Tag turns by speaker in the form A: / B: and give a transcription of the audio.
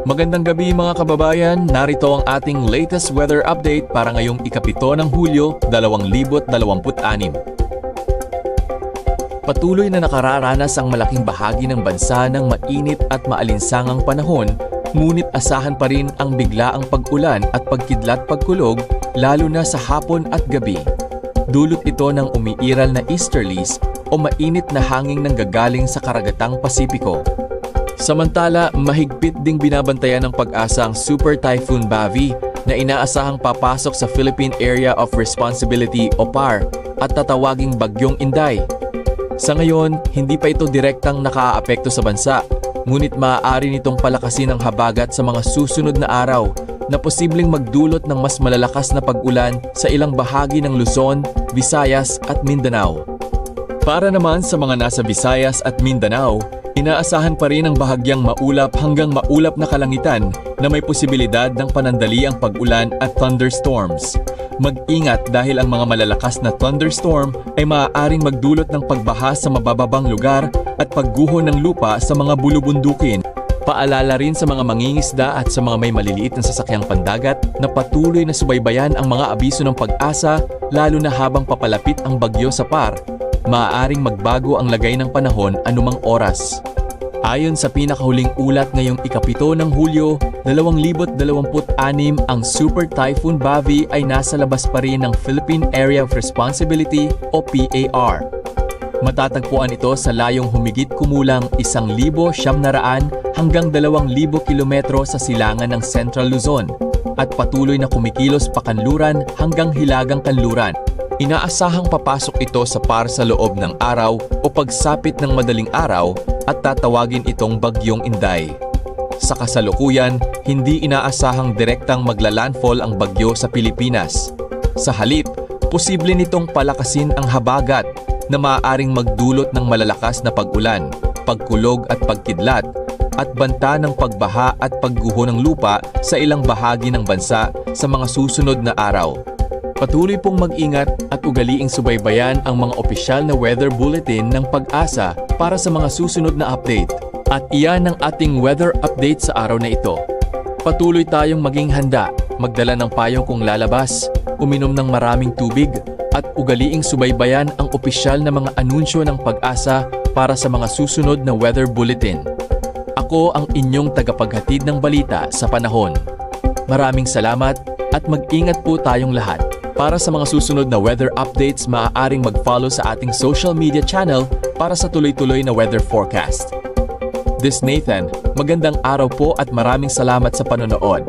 A: Magandang gabi mga kababayan, narito ang ating latest weather update para ngayong ika-7 ng Hulyo 2026. Patuloy na nakararanas ang malaking bahagi ng bansa ng mainit at maalinsangang panahon, ngunit asahan pa rin ang biglaang pag-ulan at pagkidlat-pagkulog lalo na sa hapon at gabi. Dulot ito ng umiiral na easterlies o mainit na hangin nanggagaling sa karagatang Pasipiko. Samantala, mahigpit ding binabantayan ng Pag-asa ang Super Typhoon Bavi na inaasahang papasok sa Philippine Area of Responsibility o PAR at tatawaging Bagyong Inday. Sa ngayon, hindi pa ito direktang nakaaapekto sa bansa, ngunit maaari nitong palakasin ang habagat sa mga susunod na araw na posibleng magdulot ng mas malalakas na pag-ulan sa ilang bahagi ng Luzon, Visayas at Mindanao. Para naman sa mga nasa Visayas at Mindanao, inaasahan pa rin ang bahagyang maulap hanggang maulap na kalangitan na may posibilidad ng panandali ang pag-ulan at thunderstorms. Mag-ingat dahil ang mga malalakas na thunderstorm ay maaaring magdulot ng pagbaha sa mabababang lugar at pagguho ng lupa sa mga bulubundukin. Paalala rin sa mga mangingisda at sa mga may maliliit na sasakyang pandagat na patuloy na subaybayan ang mga abiso ng Pag-asa lalo na habang papalapit ang bagyo sa PAR. Maaaring magbago ang lagay ng panahon anumang oras. Ayon sa pinakahuling ulat ngayong ika-7 ng Hulyo 2026, ang Super Typhoon Bavi ay nasa labas pa rin ng Philippine Area of Responsibility o PAR. Matatagpuan ito sa layong humigit kumulang 1,900 hanggang 2,000 kilometro sa silangan ng Central Luzon at patuloy na kumikilos pakanluran hanggang Hilagang Kanluran. Inaasahang papasok ito sa PAR sa loob ng araw o pagsapit ng madaling araw at tatawagin itong Bagyong Inday. Sa kasalukuyan, hindi inaasahang direktang maglalandfall ang bagyo sa Pilipinas. Sa halip, posible nitong palakasin ang habagat na maaaring magdulot ng malalakas na pag-ulan, pagkulog at pagkidlat at banta ng pagbaha at pagguho ng lupa sa ilang bahagi ng bansa sa mga susunod na araw. Patuloy pong mag-ingat at ugaliing subaybayan ang mga opisyal na weather bulletin ng Pag-asa para sa mga susunod na update. At iyan ang ating weather update sa araw na ito. Patuloy tayong maging handa, magdala ng payong kung lalabas, uminom ng maraming tubig, at ugaliing subaybayan ang opisyal na mga anunsyo ng Pag-asa para sa mga susunod na weather bulletin. Ako ang inyong tagapaghatid ng balita sa panahon. Maraming salamat at mag-ingat po tayong lahat. Para sa mga susunod na weather updates, maaaring mag-follow sa ating social media channel para sa tuloy-tuloy na weather forecast. This Nathan, magandang araw po at maraming salamat sa panonood.